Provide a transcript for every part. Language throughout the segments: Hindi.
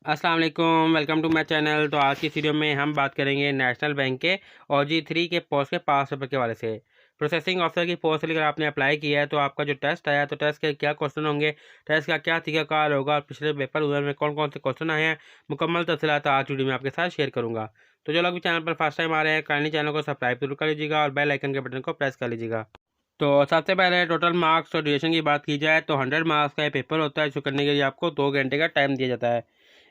अस्सलाम वालेकुम, वेलकम टू माय चैनल। तो आज की इस वीडियो में हम बात करेंगे नेशनल बैंक के OG3 के पोस्ट के पास पेपर के वाले से। प्रोसेसिंग ऑफिसर की पोस्ट के लिए अगर आपने अप्लाई किया है तो आपका जो टेस्ट आया तो टेस्ट के क्या क्वेश्चन होंगे, टेस्ट का क्या तरीकाकार होगा और पिछले पेपर उधर में कौन कौन से क्वेश्चन आए हैं, मुकम्मल तफसीलात आज वीडियो में आपके साथ शेयर करूँगा। तो जो लोग भी चैनल पर फर्स्ट टाइम आ रहे हैं काइंडली चैनल को सब्सक्राइब जरूर कर लीजिएगा और बेल आइकन के बटन को प्रेस कर लीजिएगा। तो सबसे पहले टोटल मार्क्स और ड्यूरेशन की बात की जाए तो 100 मार्क्स का ये पेपर होता है। इसको करने के लिए आपको 2 घंटे का टाइम दिया जाता है।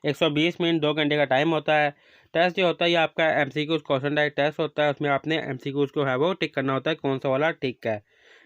120 मिनट 2 घंटे का टाइम होता है। टेस्ट जो होता है ये आपका MCQ क्वेश्चन टाइप टेस्ट होता है। उसमें आपने MCQ को है वो टिक करना होता है कौन सा वाला टिक है।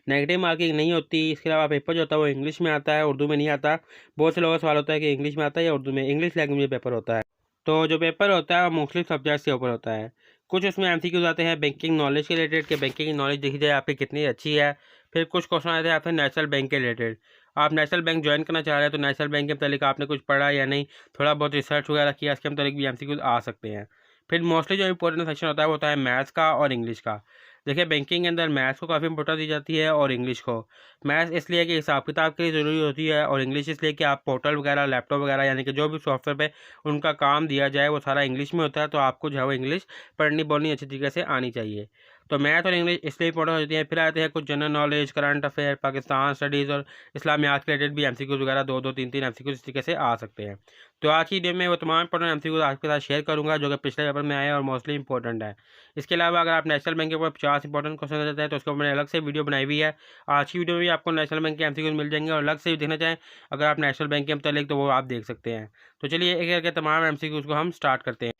नेगेटिव मार्किंग नहीं होती। इसके अलावा पेपर जो होता है वो इंग्लिश में आता है, उर्दू में नहीं आता। बहुत से लोगों का सवाल होता है कि इंग्लिश में आता है या उर्दू में। इंग्लिश लैंग्वेज में पेपर होता है। तो जो पेपर होता है वो मुख्तलिफ सब्जेक्ट्स के ऊपर होता है। कुछ उसमें MCQs आते हैं बैंकिंग नॉलेज के रिलेटेड कि बैंकिंग की नॉलेज देखी जाए आपकी कितनी अच्छी है। फिर कुछ क्वेश्चन आते हैं आपसे नेशनल बैंक के रिलेटेड। आप नेशनल बैंक ज्वाइन करना चाह रहे हैं तो नेशनल बैंक के मतलब आपने कुछ पढ़ा या नहीं, थोड़ा बहुत रिसर्च वगैरह किया, इसके मतलब भी MCQs आ सकते हैं। फिर मोस्टली जो इंपॉर्टेंट सेक्शन होता है वो होता है मैथ्स का और इंग्लिश का। देखिए बैंकिंग के अंदर मैथ्स को काफ़ी इंपॉर्टेंस दी जाती है और इंग्लिश को। मैथ्स इसलिए कि हिसाब किताब के लिए ज़रूरी होती है और इंग्लिश इसलिए कि आप पोर्टल वगैरह लैपटॉप वगैरह यानी कि जो भी सॉफ्टवेयर पे उनका काम दिया जाए वो सारा इंग्लिश में होता है। तो आपको जो है वो इंग्लिश पढ़नी बोलनी अच्छी तरीके से आनी चाहिए। तो मैथ और इंग्लिश इसलिए इंपॉर्टेंट हो जाती है। फिर आते हैं कुछ general knowledge, current affair, Pakistan studies और इस्लामियात के रिलेटेड भी MCQs वगैरह 2-2 3-3 MCQs इस तरीके से आ सकते हैं। तो आज की वीडियो में वो तमाम इंपॉर्टेंट MCQs आपके साथ शेयर करूंगा जो कि पिछले पेपर में आए हैं और मोस्टली इंपॉर्टेंट है। इसके अलावा अगर आप नेशनल बैंक के ऊपर 50 इंपॉर्टेंट क्वेश्चन देते हैं तो उसके ऊपर मैंने अलग से वीडियो बनाई हुई है। आज की वीडियो में भी आपको नेशनल बैंक के MCQs मिल जाएंगे और अलग से भी देखना चाहें अगर आप नेशनल बैंक के मतलब तो वो आप देख सकते हैं। तो चलिए एक करके तमाम MCQs को हम स्टार्ट करते हैं।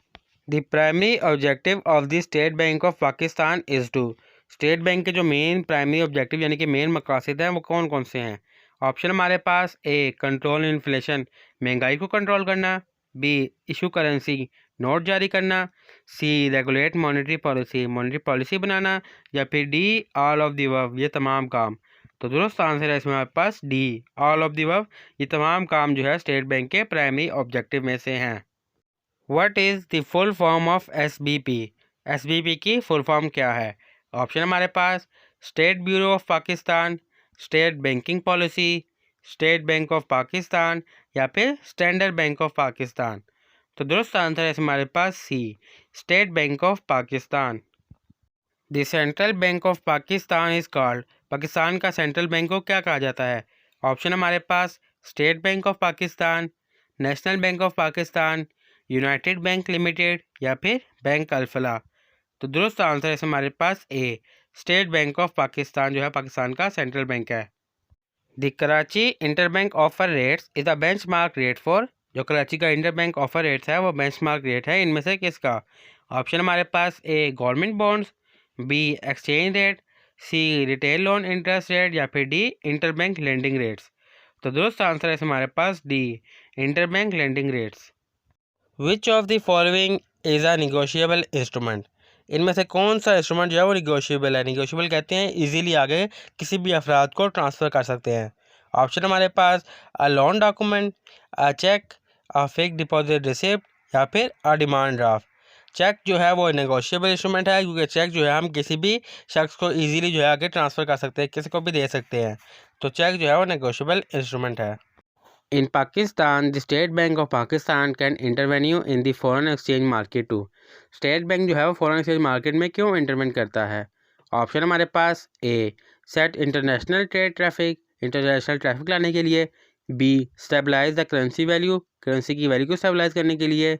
The primary objective of the State bank of Pakistan is to. State bank के जो मेन प्राइमरी ऑब्जेक्टिव यानी कि मेन मकासद हैं वो कौन कौन से हैं। ऑप्शन हमारे पास ए कंट्रोल इन्फ्लेशन, महंगाई को कंट्रोल करना। बी इशू करेंसी, नोट जारी करना। सी रेगुलेट मॉनेटरी पॉलिसी बनाना। या फिर D all of the above, ये तमाम काम। तो दुरुस्त आंसर है इसमें हमारे पास D all of the above. ये तमाम काम जो है स्टेट बैंक के प्राइमरी ऑब्जेक्टिव में से हैं। What is the full form of SBP? SBP की फुल फॉर्म क्या है। ऑप्शन हमारे पास state bureau of Pakistan, state banking policy, state bank of Pakistan या फिर स्टैंडर्ड बैंक ऑफ पाकिस्तान। तो दुरुस्त आंसर है हमारे पास C state bank of Pakistan. The central bank of Pakistan is called, Pakistan का सेंट्रल बैंक को क्या कहा जाता है। ऑप्शन हमारे पास state bank of Pakistan, national bank of Pakistan, united bank limited या फिर बैंक अल्फला। तो दुरुस्त आंसर है हमारे पास A state bank of Pakistan जो है पाकिस्तान का सेंट्रल बैंक है। The Karachi interbank offer rates is the benchmark rate for, जो कराची का इंटरबैंक ऑफर रेट्स है वो बेंचमार्क रेट है इनमें से किसका। ऑप्शन हमारे पास A government bonds, B exchange rate, C retail loan interest rate या फिर डी इंटरबैंक लेंडिंग रेट्स। तो दुरुस्त आंसर है हमारे पास D interbank lending rates. Which of the following is a negotiable instrument, इनमें से कौन सा इंस्ट्रूमेंट जो है वो निगोशिएबल है। निगोशिएबल कहते हैं इजीली आगे किसी भी अफराद को ट्रांसफ़र कर सकते हैं। ऑप्शन हमारे पास a loan document, a cheque, a fixed deposit receipt या फिर अ डिमांड ड्राफ्ट। चेक जो है वो नेगोशिएबल इंस्ट्रूमेंट है क्योंकि चेक जो है हम किसी भी शख्स को इजीली जो है आगे ट्रांसफ़र कर सकते हैं, किसी को भी दे सकते हैं। तो चेक जो है वो नेगोशिएबल इंस्ट्रूमेंट है। In Pakistan, the State Bank of Pakistan can intervene in the foreign exchange market too. State bank जो है वो फॉरेन एक्सचेंज मार्केट में क्यों इंटरवेंट करता है। ऑप्शन हमारे पास A set international trade traffic, international traffic लाने के लिए। B stabilise the currency value, currency की वैल्यू को स्टेबलाइज करने के लिए।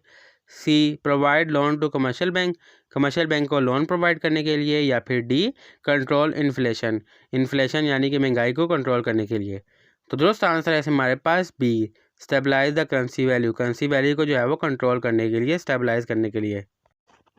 C provide loan to commercial bank, commercial bank को लोन प्रोवाइड करने के लिए। या फिर डी कंट्रोल इन्फ्लेशन, इन्फ्लेशन यानी कि महंगाई को कंट्रोल करने के लिए। तो दोस्त आंसर है हमारे पास B stabilise the currency value, currency value को जो है वो कंट्रोल करने के लिए, स्टेबलाइज करने के लिए।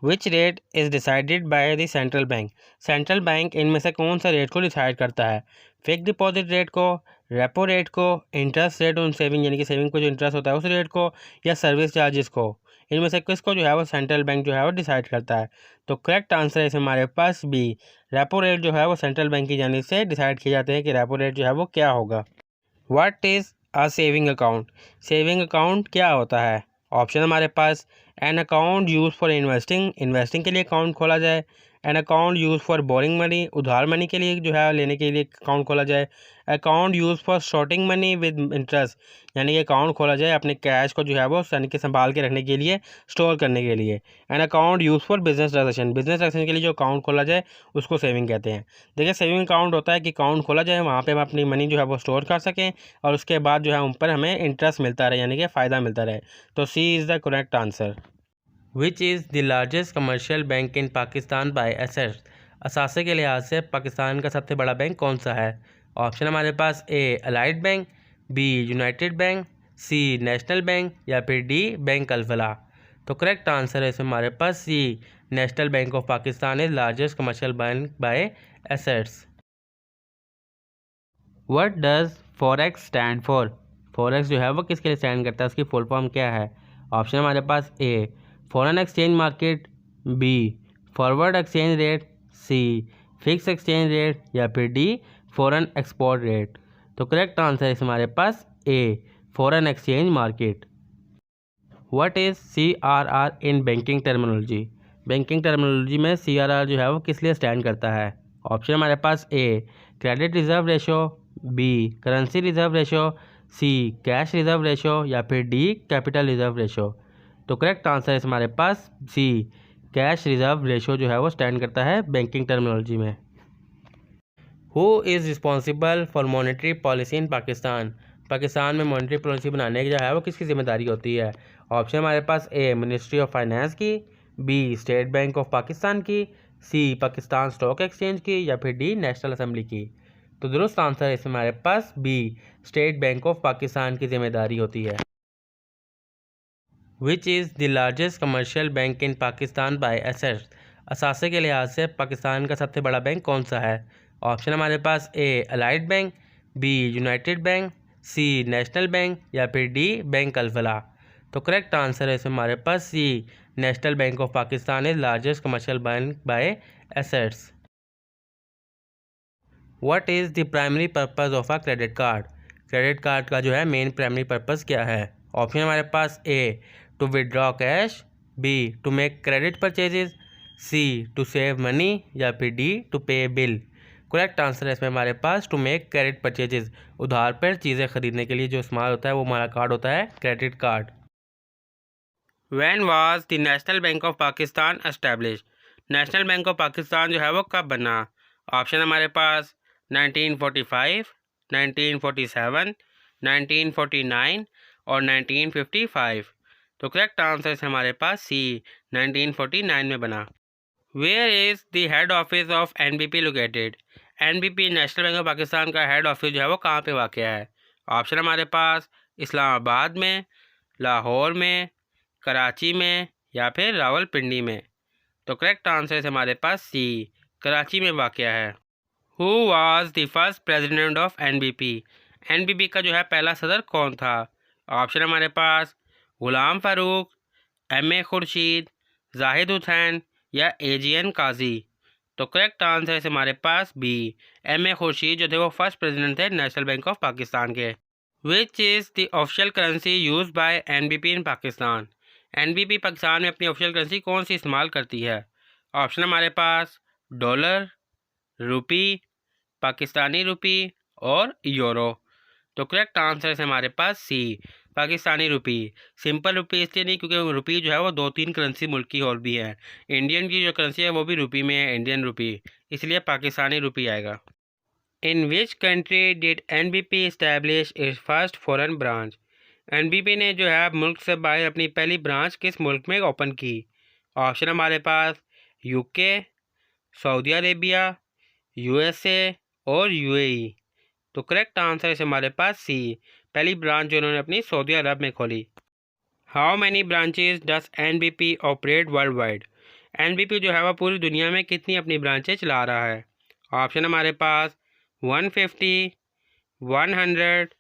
Which rate is decided by the central bank, central bank इनमें से कौन सा रेट को डिसाइड करता है। फिक्स डिपॉजिट रेट को, रेपो रेट को, इंटरेस्ट रेट ऑन सेविंग यानी कि सेविंग को जो इंटरेस्ट होता है उस रेट को, या सर्विस चार्जेस को। इनमें से किसको जो है वो सेंट्रल बैंक जो है वो डिसाइड करता है। तो करेक्ट आंसर है हमारे पास बी रेपो रेट जो है वो सेंट्रल बैंक की जानिब से डिसाइड किए जाते हैं कि रेपो रेट जो है वो क्या होगा। What is a saving account, saving account क्या होता है। ऑप्शन हमारे पास an account use for investing, investing के लिए अकाउंट खोला जाए। An account use for boring money, उधार मनी के लिए जो है लेने के लिए अकाउंट खोला जाए। Account use for storing money with interest, यानी कि अकाउंट खोला जाए अपने कैश को जो है वो यानी कि संभाल के रखने के लिए, स्टोर करने के लिए। N account use for business transaction, business transaction के लिए जो अकाउंट खोला जाए उसको सेविंग कहते हैं। देखिए सेविंग अकाउंट होता है कि अकाउंट खोला जाए वहाँ पे हम अपनी मनी जो है वो स्टोर कर सकें और उसके बाद जो है उन पर हमें इंटरेस्ट मिलता रहे, यानी कि फ़ायदा मिलता रहे। तो C is the correct answer. Which is the largest commercial bank in Pakistan by assets, असासे के लिहाज से पाकिस्तान का सबसे बड़ा बैंक कौन सा है? ऑप्शन हमारे पास A allied bank, B united bank, C national bank या फिर डी बैंक अल-फलाह। तो करेक्ट आंसर है इसमें हमारे पास C, national bank of Pakistan is largest commercial bank by assets. What does forex stand for, forex जो है वो किसके लिए स्टैंड करता है, उसकी फुल फॉर्म क्या है? ऑप्शन हमारे पास A foreign exchange market, B forward exchange rate, C fix exchange rate या फिर डी फॉरेन एक्सपोर्ट रेट। तो करेक्ट आंसर है हमारे पास A foreign exchange market. What is C R R in banking terminology, banking terminology में सी आर आर जो है वो किस लिए स्टैंड करता है? ऑप्शन हमारे पास A credit reserve ratio, B currency reserve ratio, C cash reserve ratio या फिर डी कैपिटल रिजर्व रेशो। तो करेक्ट आंसर है हमारे पास सी कैश रिजर्व रेशो जो है वो स्टैंड करता है बैंकिंग टर्मिनोलॉजी में। Who is responsible for monetary policy in Pakistan, Pakistan में मॉनेटरी पॉलिसी बनाने की जो है वो किसकी जिम्मेदारी होती है? ऑप्शन हमारे पास ए मिनिस्ट्री ऑफ फाइनेंस की, B state bank of Pakistan की, सी पाकिस्तान स्टॉक एक्सचेंज की या फिर डी नेशनल असेंबली की। तो दुरुस्त आंसर है इसमें हमारे पास B state bank of Pakistan की जिम्मेदारी होती है। Which is the largest commercial bank in Pakistan by assets, असासे के लिहाज से पाकिस्तान का सबसे बड़ा बैंक कौन सा है? ऑप्शन हमारे पास A allied bank, B united bank, C national bank या फिर डी बैंक अल-फलाह। तो करेक्ट आंसर है इसमें हमारे पास C national bank of Pakistan is largest commercial bank by assets. What is the primary purpose of a credit card, credit card का जो है मेन प्राइमरी पर्पज़ क्या है? ऑप्शन हमारे पास A to withdraw cash, B to make credit purchases, C to save money या फिर D to pay bill. Correct answer है इसमें हमारे पास टू मेक क्रेडिट परचेजेस, उधार पर चीज़ें खरीदने के लिए जो इस्तेमाल होता है वो हमारा कार्ड होता है credit card. When was the national bank of Pakistan establish, national bank of Pakistan जो है वो कब बना? ऑप्शन हमारे पास 1945, 1947, 1949 और 1955। तो करेक्ट आंसर है हमारे पास सी 1949 में बना। Where is the head office of NBP located, NBP National bank of Pakistan का हेड ऑफिस जो है वो कहाँ पे वाक़या है? ऑप्शन हमारे पास इस्लामाबाद में, लाहौर में, कराची में या फिर रावलपिंडी में। तो करेक्ट आंसर है हमारे पास सी कराची में वाक़या है। Who was the first president of NBP, NBP का जो है पहला सदर कौन था? ऑप्शन हमारे पास गुलाम फ़ारूक, एम.ए. खुर्शीद, जाहिद हुसैन या एजीएन काजी। तो करेक्ट आंसर है हमारे पास बी एम.ए. खुर्शीद जो थे वो फर्स्ट प्रेसिडेंट थे नेशनल बैंक ऑफ पाकिस्तान के। विच is the official currency use by NBP in Pakistan, NBP Pakistan में अपनी ऑफिशियल करेंसी कौन सी इस्तेमाल करती है? ऑप्शन हमारे पास डॉलर, रुपी, पाकिस्तानी रुपी और यूरो। तो करेक्ट आंसर है हमारे पास सी पाकिस्तानी रुपी। सिंपल रुपी इसलिए नहीं क्योंकि रुपी जो है वो 2-3 करेंसी मुल्क की और भी है। इंडियन की जो करेंसी है वो भी रुपी में है, इंडियन रुपी, इसलिए पाकिस्तानी रुपी आएगा। In which country did NBP establish its first foreign branch, NBP ने जो है मुल्क से बाहर अपनी पहली ब्रांच किस मुल्क में ओपन की? ऑप्शन हमारे पास यूके, सऊदी अरेबिया, यूएसए और यूएई। तो करेक्ट आंसर है हमारे पास सी पहली ब्रांच जो उन्होंने अपनी सऊदी अरब में खोली। How many branches does NBP operate world wide, NBP जो है वह पूरी दुनिया में कितनी अपनी ब्रांचें चला रहा है? ऑप्शन हमारे पास 150, 100,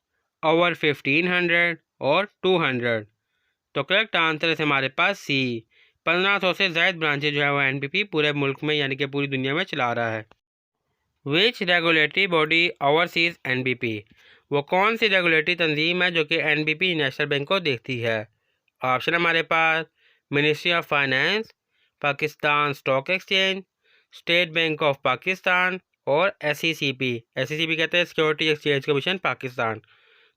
ओवर 1500 और 200। तो करेक्ट आंसर है हमारे पास सी 1500 से ज़ायद ब्रांचेज जो है वह एनबीपी पूरे मुल्क में यानी कि पूरी दुनिया में चला रहा है। विच रेगुलेटरी बॉडी ओवरसीज एनबीपी, वो कौन सी रेगुलेटरी तंजीम है जो कि एनबीपी नेशनल बैंक को देखती है? ऑप्शन हमारे पास ministry of finance, Pakistan stock exchange, state bank of Pakistan और SECP। SECP कहते हैं सिक्योरिटी एक्सचेंज कमीशन पाकिस्तान।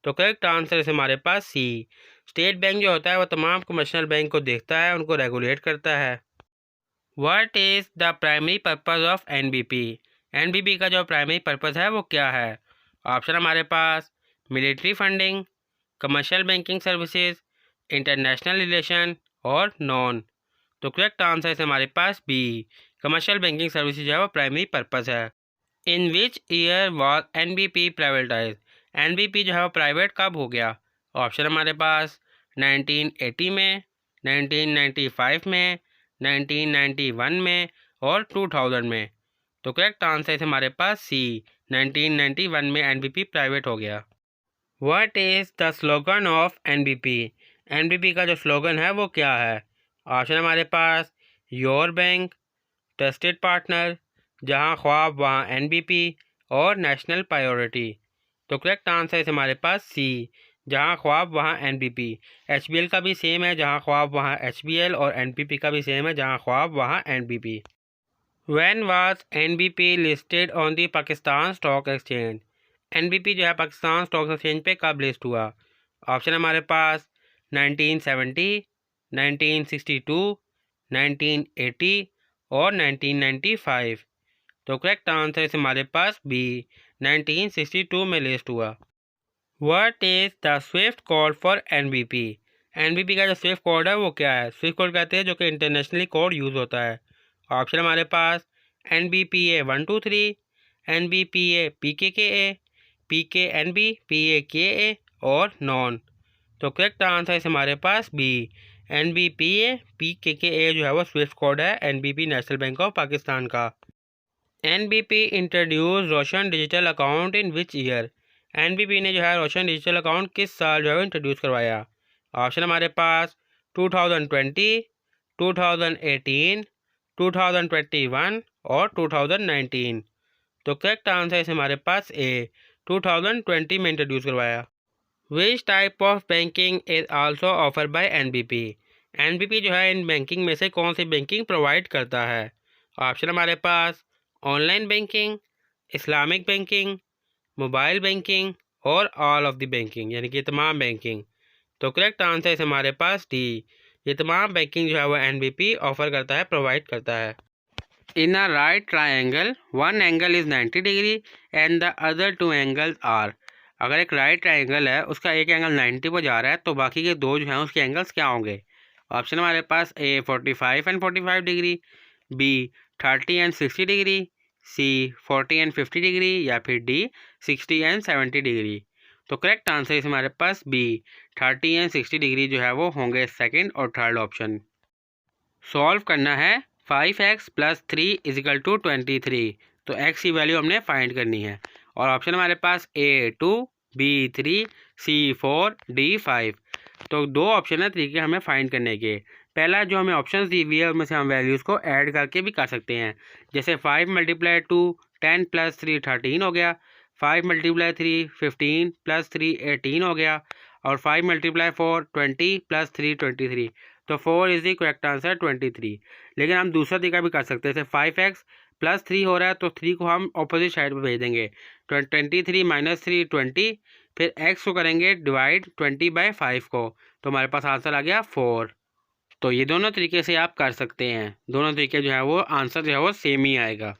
तो करेक्ट आंसर है हमारे पास सी। स्टेट बैंक जो होता है वो तमाम कमर्शियल बैंक को देखता है, उनको रेगुलेट करता है। What is the primary purpose of NBP? NBP का जो प्राइमरी पर्पज़ है वो क्या है? ऑप्शन हमारे पास military funding, commercial banking services, international relation और नॉन। तो करेक्ट आंसर है हमारे पास बी, कमर्शियल बैंकिंग सर्विसेज जो है वो प्राइमरी पर्पज़ है। In which year was NBP privatise? NBP जो है वो प्राइवेट कब हो गया? ऑप्शन हमारे पास 1980 में, 1995 में, 1991 में और 2000 में। तो करेक्ट आंसर है हमारे पास सी, 1991 में NBP प्राइवेट हो गया। What is the slogan of NBP? NBP का जो स्लोगन है वो क्या है? ऑप्शन हमारे पास योर बैंक, ट्रस्टेड पार्टनर, जहां ख्वाब वहां NBP और नेशनल प्रायोरिटी। तो करेक्ट आंसर है हमारे पास सी, जहां ख्वाब वहां NBP। HBL का भी सेम है, जहां ख्वाब वहां HBL, और NBP का भी सेम है, जहां ख्वाब वहां NBP। When was NBP listed on the Pakistan stock exchange? NBP जो है पाकिस्तान स्टॉक एक्सचेंज पे कब लिस्ट हुआ? ऑप्शन हमारे पास 1970, 1962, 1980 और 1995। तो करेक्ट आंसर है हमारे पास बी, 1962 में लिस्ट हुआ। What is the Swift code for NBP? NBP का जो स्विफ्ट कोड है वो क्या है? स्विफ्ट कोड कहते हैं जो कि इंटरनेशनली कोड यूज़ होता है। ऑप्शन हमारे पास NBPA 123, NBPA PKKA, PKNB, PAKA और नॉन। तो करेक्ट आंसर है हमारे पास बी, NBPA PKKA जो है वो स्विफ्ट कोड है NBP national bank of Pakistan का। NBP introduce Roshan digital account in which year? NBP ने जो है रोशन डिजिटल अकाउंट किस साल जो है इंट्रोड्यूस करवाया? ऑप्शन हमारे पास 2020, 2018, 2021 और 2019। तो करेक्ट आंसर है हमारे पास ए, 2020 में इंट्रोड्यूस करवाया। Which type of banking is also offer by NBP? NBP जो है इन बैंकिंग में से कौन सी बैंकिंग प्रोवाइड करता है? ऑप्शन हमारे पास online banking, Islamic banking, mobile banking और ऑल ऑफ द बैंकिंग, यानी कि तमाम बैंकिंग। तो करेक्ट आंसर है हमारे पास डी, ये तमाम बैंकिंग जो है वो NBP ऑफर करता है, प्रोवाइड करता है। In a right triangle one angle is 90 degree and the other two angles are. अगर एक राइट ट्राइंगल है, उसका एक एंगल 90 पर जा रहा है, तो बाकी के दो जो हैं उसके एंगल्स क्या होंगे? ऑप्शन हमारे पास A 45 and 45 degree, B 30 and 60 degree, C 40 and 50 degree, या फिर डी 60 एंड 70 डिग्री। तो करेक्ट आंसर है हमारे पास बी, 30 एंड 60 डिग्री जो है वो होंगे सेकंड और थर्ड ऑप्शन। सॉल्व करना है 5x + 3 = 23। तो x की वैल्यू हमने फाइंड करनी है, और ऑप्शन हमारे पास A2, B3, C4, D5। तो दो ऑप्शन है तरीके हमें फाइंड करने के। पहला जो हमें ऑप्शंस दी हुई है उनमें से हम वैल्यूज़ को ऐड करके भी कर सकते हैं। जैसे 5 × 2 10 + 3 13 हो गया, 5 × 3 15 + 3 18 हो गया, और 5 × 4 20 + 3 23। तो 4 इज़ द करेक्ट आंसर 23। लेकिन हम दूसरा तरीका भी कर सकते हैं, जैसे 5x + 3 हो रहा है तो 3 को हम अपोजिट साइड पर भेज देंगे, 23 - 3 20, फिर x को करेंगे डिवाइड 20/5 को, तो हमारे पास आंसर आ गया 4। तो ये दोनों तरीके से आप कर सकते हैं, दोनों तरीके जो है वो आंसर जो है वो सेम ही आएगा।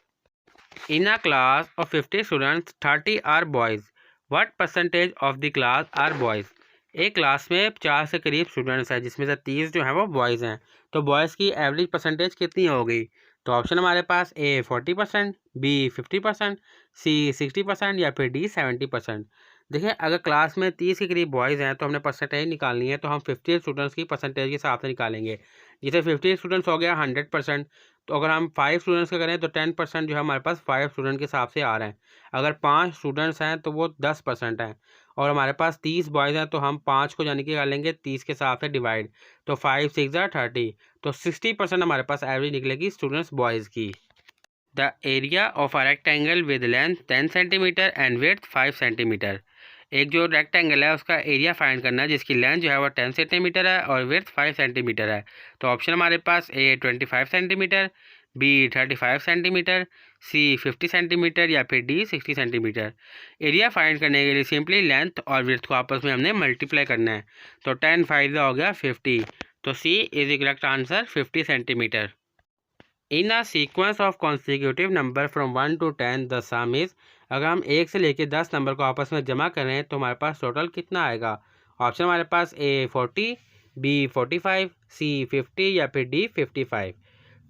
In a class of 50 students 30 are boys, what percentage of the class are boys? एक क्लास में 50 के करीब स्टूडेंट्स हैं, जिसमें से 30 जो हैं वो बॉयज़ हैं, तो बॉयज़ की एवरेज परसेंटेज कितनी होगी? तो ऑप्शन हमारे पास ए 40%, बी 50%, सी 60% या फिर डी 70%। देखिए, अगर क्लास में 30 के करीब बॉयज़ हैं तो हमने परसेंटेज निकालनी है, तो हम 50 स्टूडेंट्स की परसेंटेज के हिसाब से निकालेंगे। जैसे 50 स्टूडेंट्स हो गया 100%, तो अगर हम 5 स्टूडेंट्स का करें तो 10% जो है हमारे पास 5 स्टूडेंट के हिसाब से आ रहे हैं। अगर 5 स्टूडेंट्स हैं तो वो 10% हैं, और हमारे पास 30 बॉयज़ हैं तो हम 5 को यानी कि कर लेंगे 30 के हिसाब से डिवाइड, तो 5 6 = 30, तो 60% हमारे पास एवरेज निकलेगी स्टूडेंट्स बॉयज़ की। The area of a rectangle with length 10 centimetre and width 5 centimetre. एक जो रेक्टेंगल है उसका एरिया फाइंड करना है जिसकी लेंथ जो है वो 10 सेंटीमीटर है और विड्थ 5 सेंटीमीटर है। तो ऑप्शन हमारे पास ए 25 सेंटीमीटर, बी 35 सेंटीमीटर, सी 50 सेंटीमीटर या फिर डी 60 सेंटीमीटर। एरिया फाइंड करने के लिए सिंपली लेंथ और विड्थ को आपस में हमने मल्टीप्लाई करना है। तो 10 5 हो गया 50, तो C is the correct answer 50 centimetre. In a sequence of consecutive number from 1 to 10 the sum is, अगर हम 1 से लेकर 10 नंबर को आपस में जमा करें तो हमारे पास टोटल कितना आएगा। ऑप्शन हमारे पास ए 40, बी 45, सी 50 या फिर डी 55।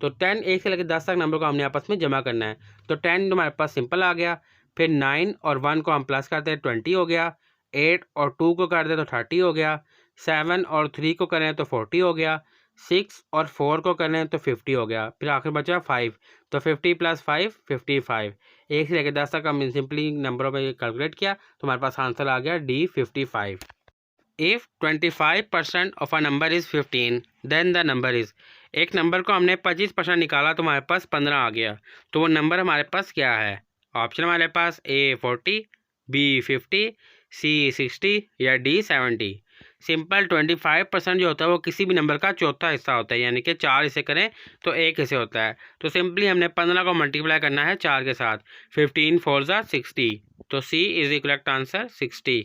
तो 10 1 से लेकर 10 तक नंबर को हमने आपस में जमा करना है। तो 10 तो हमारे पास सिंपल आ गया, फिर 9 और 1 को हम प्लस करते हैं 20 हो गया, 8 और 2 को कर दे तो 30 हो गया, 7 और 3 को करें तो 40 हो गया, 6 और 4 को करें तो 50 हो गया, फिर आखिर बचा 5। तो 50 + 5 55। 1 से लेकर 10 तक हम सिंपली नंबरों में कैलकुलेट किया तो हमारे पास आंसर आ गया D 55। If 25% of a number is 15 then the number is, एक नंबर को हमने 25% निकाला तो हमारे पास 15 आ गया, तो वो नंबर हमारे पास क्या है। ऑप्शन हमारे पास ए 40, बी 50, सी 60 या डी 70। सिंपल 25% जो होता है वो किसी भी नंबर का चौथा हिस्सा होता है, यानी कि 4 हिस्से करें तो 1 हिस्से होता है। तो सिंपली हमने 15 को मल्टीप्लाई करना है 4 के साथ, 15 4 ज़ा 60, तो C is the correct answer 60।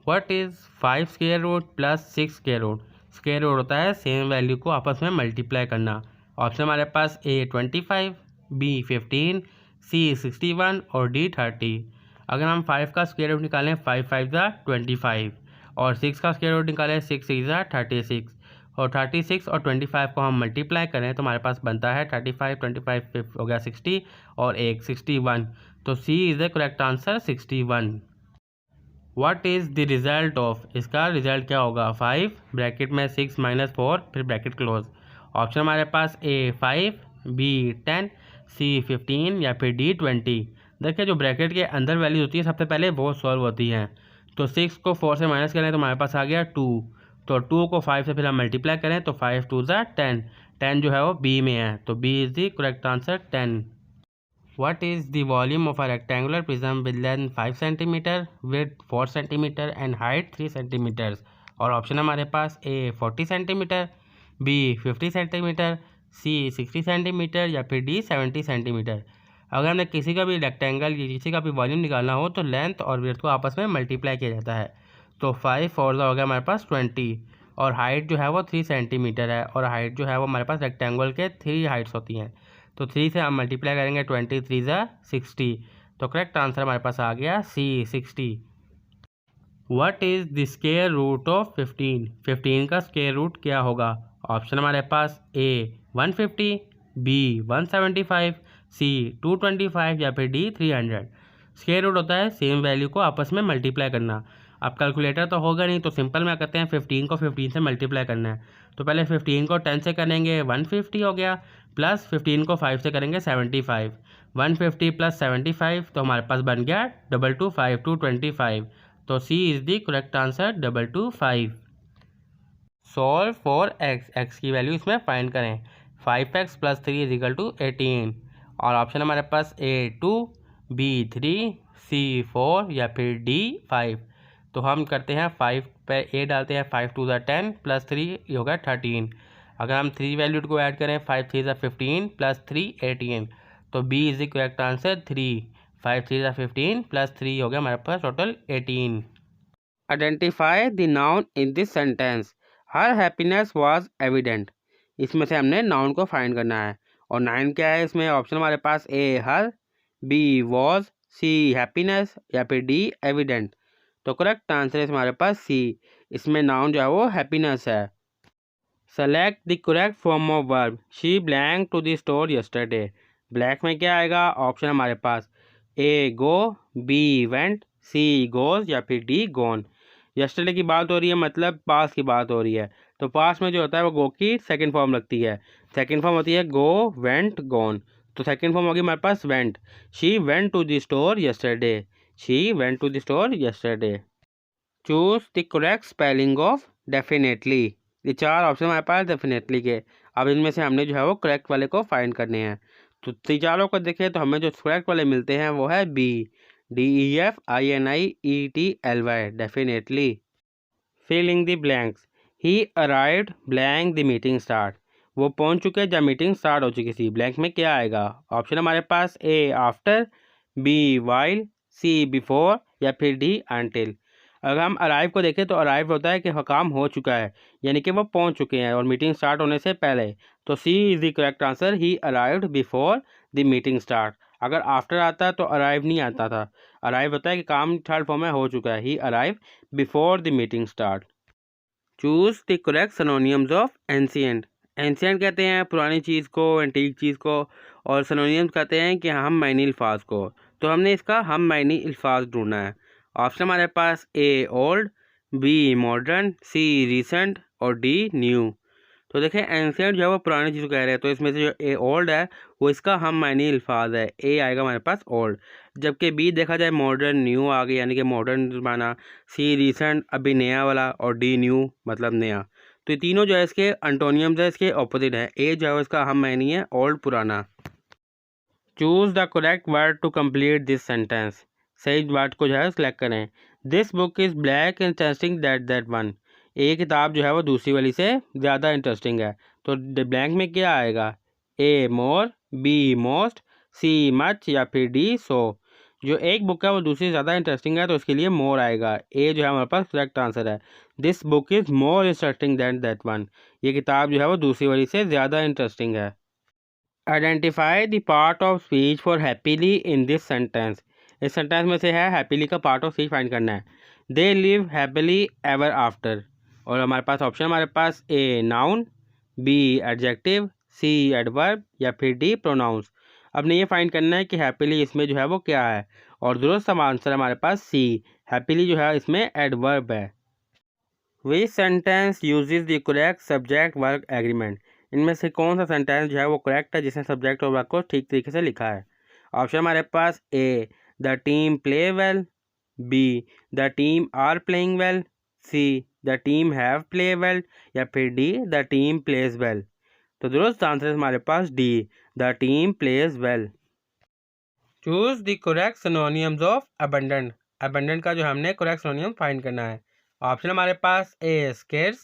What is 5 square root plus 6 square root. Square root होता है सेम वैल्यू को आपस में मल्टीप्लाई करना। ऑप्शन हमारे पास ए 25, बी 15, सी 61 और डी 30। अगर हम 5 का स्क्वायर रूट निकालें 5 5 ज़ा 25 और 6 का स्क्वायर रूट निकालें 6 6 ज़ा 36 और 36 और 25 को हम मल्टीप्लाई करें तो हमारे पास बनता है 35 25 हो गया 60 और एक 61। तो C is the correct answer 61। What is the result of, इसका रिज़ल्ट क्या होगा। 5 ब्रैकेट में 6 - 4 फिर ब्रैकेट क्लोज। ऑप्शन हमारे पास ए 5, बी 10, सी 15 या फिर डी 20। देखिए जो ब्रैकेट के अंदर वैल्यूज होती है सबसे पहले वो सॉल्व होती हैं। तो 6 को 4 से माइनस करें तो हमारे पास आ गया 2, तो 2 को 5 से फिर हम मल्टीप्लाई करें तो 5 2 ज़ा 10। 10 जो है वो बी में है, तो B is the correct answer 10। What is the volume of a rectangular prism with length 5 cm, width 4 cm and height 3 cm। और ऑप्शन हमारे पास ए 40 सेंटीमीटर, बी 50 सेंटीमीटर, सी 60 सेंटीमीटर या फिर डी 70 सेंटीमीटर। अगर हमें किसी का भी रेक्टेंगल या किसी का भी वॉल्यूम निकालना हो तो लेंथ और विड्थ को आपस में मल्टीप्लाई किया जाता है। तो 5 4 हो गया हमारे पास 20 और हाइट जो है वो 3 सेंटीमीटर है, और हाइट जो है वो हमारे पास रेक्टेंगल के 3 हाइट्स होती हैं। तो 3 से हम मल्टीप्लाई करेंगे 20 3 ज़ा 60। तो करेक्ट आंसर हमारे पास आ गया C 60। What is the square root of 15। 15 का स्क्वायर रूट क्या होगा। ऑप्शन हमारे पास ए 150, बी 175, सी 225 या फिर डी 300। स्क्वायर रूट होता है सेम वैल्यू को आपस में मल्टीप्लाई करना। अब कैलकुलेटर तो होगा नहीं, तो सिंपल में करते हैं 15 को 15 से मल्टीप्लाई करना है। तो पहले 15 को 10 से करेंगे 150 हो गया, प्लस 15 को 5 से करेंगे 75। 150 + 75 तो हमारे पास बन गया 225 225। तो C is the correct answer 225। Solve for X, X की वैल्यू इसमें फाइंड करें। 5x + 3 = 18। और ऑप्शन हमारे पास ए 2, बी 3, सी 4 या फिर डी 5। तो हम करते हैं 5 पे ए डालते हैं, 5 2 ज़ा 10 + 3 ये होगा 13। अगर हम 3 वैल्यू को ऐड करें 5 3 ज़ा 15 + 3 18। तो B is the correct answer 3। 5 3 ज़ा 15 + 3 हो गया हमारे पास total 18। Identify the noun in this sentence. Her happiness was evident. इसमें से हमने नाउन को फाइंड करना है। और 9 क्या है इसमें। ऑप्शन हमारे पास ए हर, बी वॉज, सी हैप्पीनेस या फिर डी एविडेंट। तो करेक्ट आंसर है हमारे पास सी। इसमें नाउन जो है वो हैप्पीनेस है। Select the correct form of verb. She blank to the store yesterday. Blank में क्या आएगा। ऑप्शन हमारे पास A go, B went, C goes या फिर डी गोन। यस्टरडे की बात हो रही है, मतलब पास की बात हो रही है। तो पास में जो होता है वो गो की सेकंड फॉर्म लगती है। सेकंड फॉर्म होती है गो, वेंट, गोन। तो सेकंड फॉर्म होगी हमारे पास went. She went to the store yesterday. She went to the store yesterday. Choose the correct spelling of definitely. ये 4 ऑप्शन हमारे पास डेफिनेटली के। अब इनमें से हमने जो है वो करेक्ट वाले को फाइंड करने हैं। तो चारों को देखें तो हमें जो करेक्ट वाले मिलते हैं वो है B, DEFINIETLY, definitely. Fill in the blanks. He arrived blank the meeting start. वो पहुंच चुके हैं जब मीटिंग स्टार्ट हो चुकी थी। ब्लैंक में क्या आएगा? ऑप्शन हमारे पास A after, B while, see before या फिर डी अनटिल। अगर हम अराइव को देखें तो अराइव होता है कि काम हो चुका है, यानी कि वो पहुंच चुके हैं और मीटिंग स्टार्ट होने से पहले। तो C is the correct answer, he arrived before the meeting start. अगर आफ्टर आता तो अराइव नहीं आता था। अराइव होता है कि काम थर्ड फॉर्म में हो चुका है, he arrive before the meeting start. Choose the correct synonyms of ancient. Ancient कहते हैं पुरानी चीज़ को, एंटीक चीज़ को, और सिनोनियम्स कहते हैं कि हम मायनी अल्फाज को। तो हमने इसका हम मायनी अल्फाज ढूंढना है। ऑप्शन हमारे पास ए ओल्ड, बी मॉडर्न, सी रिसेंट और डी न्यू। तो देखें एंशिएंट जो है वो पुरानी चीज़ को कह रहे हैं, तो इसमें से जो ए ओल्ड है वो इसका हम मायनी अल्फाज है, ए आएगा हमारे पास ओल्ड। जबकि बी देखा जाए मॉडर्न, न्यू आ गया यानी कि मॉडर्न ज़माना, सी रिसेंट अभी नया वाला, और डी न्यू मतलब नया। तो ये तीनों जो है इसके एंटोनियम्स है, इसके ऑपोजिट है। ए जो है इसका हम मायनी है ओल्ड पुराना। Choose the correct word to complete this sentence. सही वर्ड को जो है सिलेक्ट करें। This book is blank interesting that one. एक किताब जो है वो दूसरी वाली से ज़्यादा इंटरेस्टिंग है। तो ब्लैंक में क्या आएगा? ए मोर, बी मोस्ट, सी मच या फिर डी सो। जो एक बुक है वो दूसरी ज़्यादा इंटरेस्टिंग है तो इसके लिए मोर आएगा। ए जो है हमारे पास करेक्ट आंसर है। This book is more interesting that one. ये किताब जो है वो दूसरी वाली से ज़्यादा इंटरेस्टिंग है। Identify the part of speech for happily in this sentence. इस सेंटेंस में से है हैप्पीली का पार्ट ऑफ स्पीच फाइंड करना है। They live happily ever after. और हमारे पास ऑप्शन हमारे पास A noun, B adjective, C adverb या फिर डी प्रोनाउंस। अपने ये फाइंड करना है कि हैप्पीली इसमें जो है वो क्या है, और दुरुस्त आंसर हमारे पास सी, हैप्पीली जो है इसमें एडवर्ब है। विच sentence uses the correct subject work agreement. इनमें से कौन सा सेंटेंस जो है वो करेक्ट है जिसने सब्जेक्ट और वर्क को ठीक तरीके से लिखा है? ऑप्शन हमारे पास A the team play well, B the team are playing well, C the team have play well या फिर D the team plays well. तो दुरुस्त आंसर हमारे पास D, the team plays well. Choose the correct synonyms of abundant. Abundant का जो हमने करेक्ट सिनोनियम फाइंड करना है। ऑप्शन हमारे पास ए स्केर्स,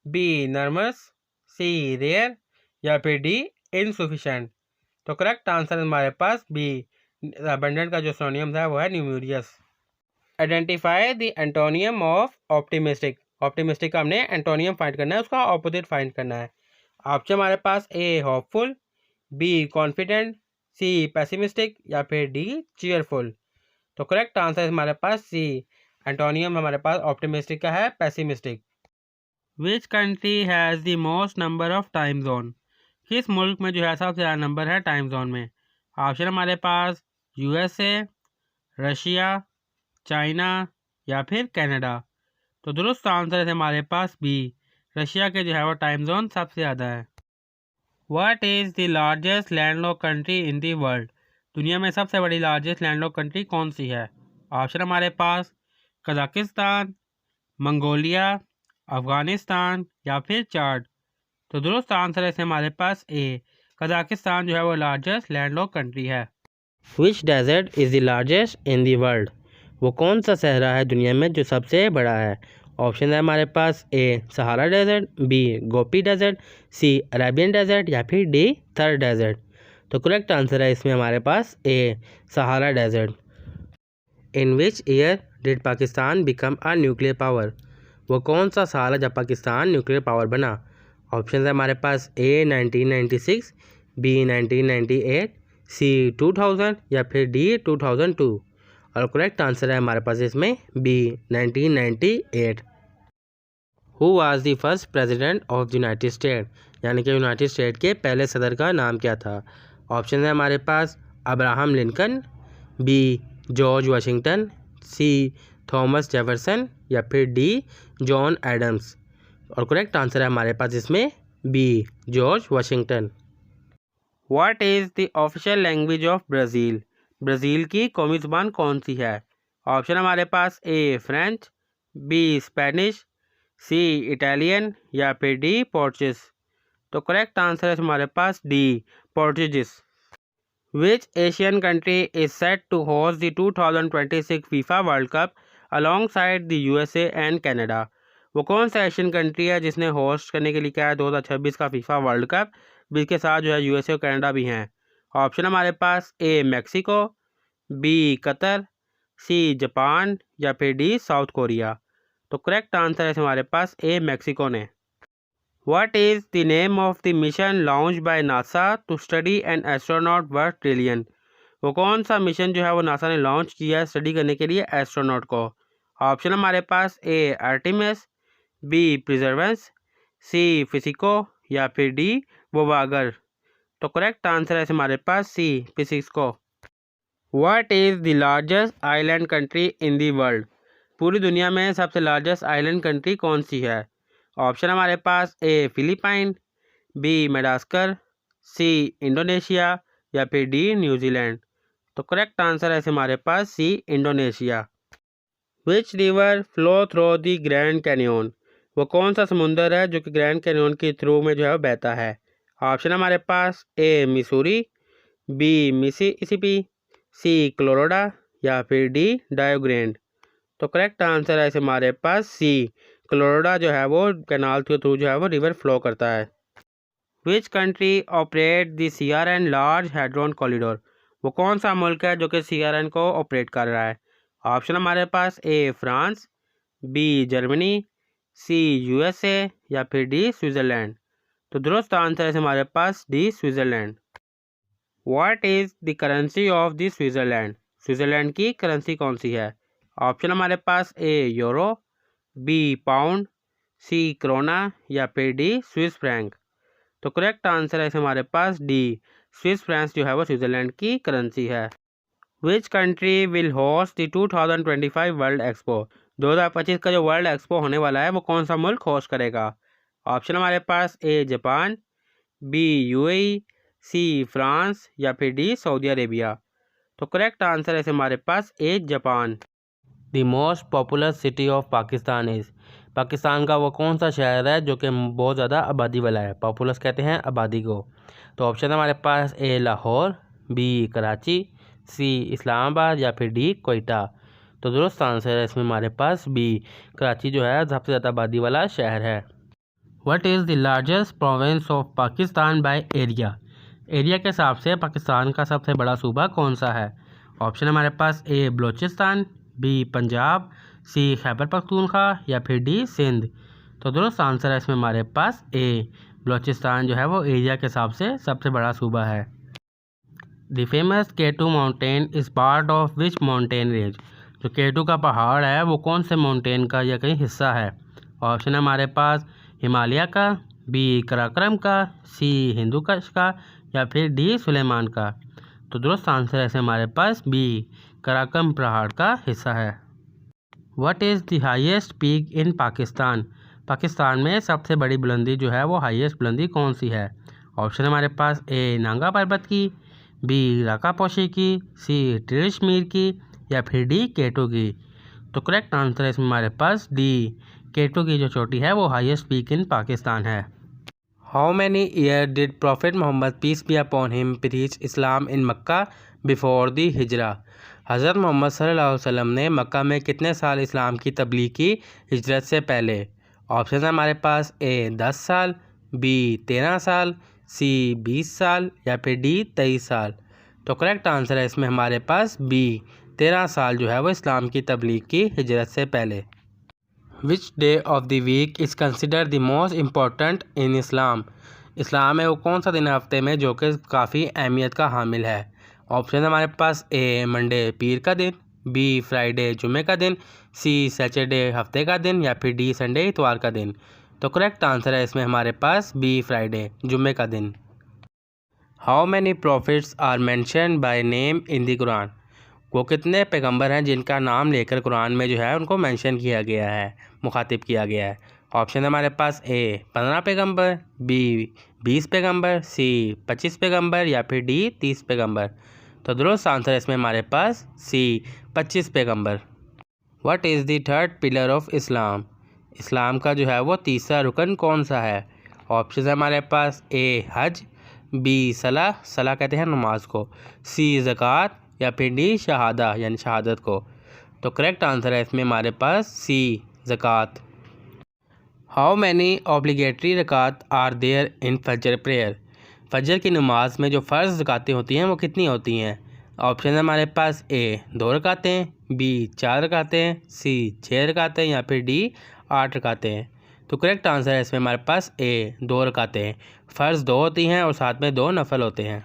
बी नर्मस, सी रेयर या फिर डी इनसफिशेंट। तो करेक्ट आंसर हमारे पास बी, अबंडेंट का जो सिनोनियम है वो है numerous. Identify the antonym of optimistic. Optimistic का हमने एंटोनियम फाइंड करना है, उसका ऑपोजिट फाइंड करना है। ऑप्शन हमारे पास A hopeful, B confident, C pessimistic या फिर डी चीयरफुल। तो करेक्ट आंसर हमारे पास सी, एंटोनियम हमारे पास ऑप्टिमिस्टिक का है pessimistic. Which country has the most number of time zone. किस मुल्क में जो है सबसे ज़्यादा नंबर है टाइम जोन में? ऑप्शन हमारे पास यूएसए, रशिया, चाइना या फिर कनाडा। तो दुरुस्त आंसर है हमारे पास बी, रशिया के जो है वो टाइम जोन सबसे ज़्यादा है। What is the largest landlocked country in the world. दुनिया में सबसे बड़ी लार्जेस्ट लैंडलॉक कंट्री कौन सी है? ऑप्शन हमारे पास कजाकिस्तान, मंगोलिया, अफ़गानिस्तान या फिर चाड। तो दुरुस्त आंसर है हमारे पास ए, कजाकिस्तान जो है वो लार्जेस्ट लैंडलॉक कंट्री है। Which desert is the largest in the world. वो कौन सा सहरा है दुनिया में जो सबसे बड़ा है? ऑप्शन है हमारे पास A Sahara desert, B Gopi desert, C Arabian desert या फिर डी थर डेजर्ट। तो करेक्ट आंसर है इसमें हमारे पास A Sahara desert. In which year did Pakistan become a nuclear power. वो कौन सा साल है जब पाकिस्तान न्यूक्लियर पावर बना? ऑप्शन है हमारे पास ए 1996, बी 1998, सी 2000 या फिर डी 2002। और करेक्ट आंसर है हमारे पास इसमें B 1998। Who was the first president of the United State. यानी कि यूनाइटेड स्टेट के पहले सदर का नाम क्या था? ऑप्शन है हमारे पास Abraham Lincoln, B George Washington, C Thomas Jefferson या फिर डी जॉन एडम्स। और करेक्ट आंसर है हमारे पास इसमें B George Washington. What is the official language of Brazil. Brazil की कौमी ज़ुबान कौन सी है? ऑप्शन हमारे पास A French, B Spanish, C Italian या फिर डी पोर्चुगीज। तो करेक्ट आंसर है हमारे पास D Portuguese. Which Asian country is set to host the 2026 FIFA world cup alongside the USA and Canada. वो कौन सा एशियन कंट्री है जिसने होस्ट करने के लिए क्या है 2026 का फीफा वर्ल्ड कप, जिसके साथ जो है यूएसए और कनाडा भी हैं। ऑप्शन हमारे पास A Mexico, B Qatar, C Japan या फिर डी साउथ कोरिया। तो करेक्ट आंसर है हमारे पास ए मैक्सिको ने। What is the name of the mission launch by NASA to study an astronaut worth trillion. वो कौन सा मिशन जो है वो नासा ने लॉन्च किया है स्टडी करने के लिए एस्ट्रोनॉट को। ऑप्शन हमारे पास ए आर्टिमिस, बी प्रिजर्वेंस, सी फिसिको या फिर डी वोवागर। तो करेक्ट आंसर है हमारे पास सी फिसिको। What is the largest island country in the world. पूरी दुनिया में सबसे लार्जेस्ट आइलैंड कंट्री कौन सी है। ऑप्शन हमारे पास A Philippine, B Madagascar, C Indonesia या फिर डी न्यूजीलैंड। तो करेक्ट आंसर है हमारे पास C Indonesia. Which river flow through the Grand Canyon. वो कौन सा समुंदर है जो कि ग्रैंड कैनियन के थ्रू में जो है बहता है। ऑप्शन हमारे पास ए मिसूरी, बी मिसिसिपी, सी क्लोरोडा या फिर डी डायोग्रेंड। तो करेक्ट आंसर है हमारे पास सी क्लोरोडा जो है वो कैनाल के थ्रू जो है वो रिवर फ्लो करता है। Which country operate the CRN large hadron corridor. वो कौन सा मुल्क है जो कि CRN को ऑपरेट कर रहा है। ऑप्शन हमारे पास A France, B Germany, C USA या फिर डी स्विट्ज़रलैंड। तो दुरुस्त आंसर है हमारे पास D Switzerland. What is the currency of the Switzerland. Switzerland की करेंसी कौन सी है। ऑप्शन हमारे पास A euro, B pound, C krona या फिर डी स्विस फ्रैंक। तो करेक्ट आंसर है हमारे पास डी स्विस फ्रैंक जो है वो स्विट्ज़रलैंड की करेंसी है। Which country will host the 2025 world expo. 2025 का जो वर्ल्ड एक्सपो होने वाला है वो कौन सा मुल्क होस्ट करेगा। ऑप्शन हमारे पास A Japan, B UAE, C France या फिर डी सऊदी अरेबिया। तो करेक्ट आंसर है हमारे पास A Japan. The most popular city of Pakistan is. Pakistan का वो कौन सा शहर है जो कि बहुत ज़्यादा आबादी वाला है। पॉपुलस कहते हैं आबादी को। तो ऑप्शन हमारे पास ए लाहौर, बी कराची, सी इस्लामाबाद या फिर डी कोयटा। तो दुरुस्त आंसर है इसमें हमारे पास बी कराची जो है सबसे ज़्यादा आबादी वाला शहर है। What is the largest province of Pakistan by area. Area के हिसाब से पाकिस्तान का सबसे बड़ा सूबा कौन सा है। ऑप्शन हमारे पास ए बलूचिस्तान, बी पंजाब, सी खैबर पख्तूनख्वा या फिर डी सिंध। तो दुरुस्त आंसर है इसमें हमारे पास ए बलूचिस्तान जो है वो एरिया के हिसाब से सबसे बड़ा सूबा है। The famous K2 mountain is part of which mountain range. जो K2 का पहाड़ है वो कौन से माउंटेन का या कहीं हिस्सा है। ऑप्शन हमारे पास हिमालय का, बी कराकरम का, सी हिंदुकुश का या फिर डी सुलेमान का। तो दुरुस्त आंसर है हमारे पास बी कराकरम पहाड़ का हिस्सा है। What is the highest peak in Pakistan. Pakistan में सबसे बड़ी बुलंदी जो है वो हाईएस्ट बुलंदी कौन सी है। ऑप्शन हमारे पास ए नांगा पर्वत की, बी राका पोशी की, सी ट्रिशमीर की या फिर डी K2 की। तो करेक्ट आंसर है इसमें हमारे पास डी K2 की जो चोटी है वो हाईएस्ट पीक इन पाकिस्तान है। How many year did prophet Muhammad peace be upon him preach Islam in Mecca before the Hijra. हज़रत मोहम्मद सल्लल्लाहु अलैहि वसल्लम ने मक्का में कितने साल इस्लाम की तबलीग की हिजरत से पहले। ऑप्शन है हमारे पास ए 10 साल, बी 13 साल, सी 20 साल या फिर डी 23 साल। तो करेक्ट आंसर है इसमें हमारे पास बी 13 साल जो है वो इस्लाम की तबलीग की हिजरत से पहले। Which day of the week is consider the most important in Islam. इस्लाम में वो कौन सा दिन है हफ्ते में जो कि काफ़ी अहमियत का हामिल है। ऑप्शन हमारे पास ए मंडे पीर का दिन, बी फ्राइडे जुमे का दिन, सी सैटरडे हफ्ते का दिन या फिर डी संडे इतवार का दिन। तो करेक्ट आंसर है इसमें हमारे पास बी फ्राइडे जुमे का दिन। How many prophets are mention by name in the Quran. वो कितने पैगंबर हैं जिनका नाम लेकर कुरान में जो है उनको मेंशन किया गया है, मुखातिब किया गया है। ऑप्शन हमारे पास ए 15 पैगंबर, बी 20 पैगंबर, सी 25 पैगंबर या फिर डी 30 पैगंबर। तो दुरुस्त आंसर इसमें हमारे पास सी 25 पैगंबर। What is the third pillar of Islam. इस्लाम का जो है वो तीसरा रुकन कौन सा है। ऑप्शन हमारे पास ए हज, बी सलाह, सलाह कहते हैं नमाज को, सी ज़कात या फिर डी शहादा यानी शहादत को। तो करेक्ट आंसर है इसमें हमारे पास सी ज़कात। How many obligatory rakat are there in Fajr prayer. फजर की नमाज में जो फ़र्ज़ रकातें होती हैं वो कितनी होती हैं। ऑप्शन है हमारे पास ए 2 रकातें, बी 4 रकातें, सी 6 रकातें या फिर डी 8 रकातें। तो करेक्ट आंसर है इसमें हमारे पास ए 2 रकातें। फ़र्ज़ 2 होती हैं और साथ में 2 नफल होते हैं।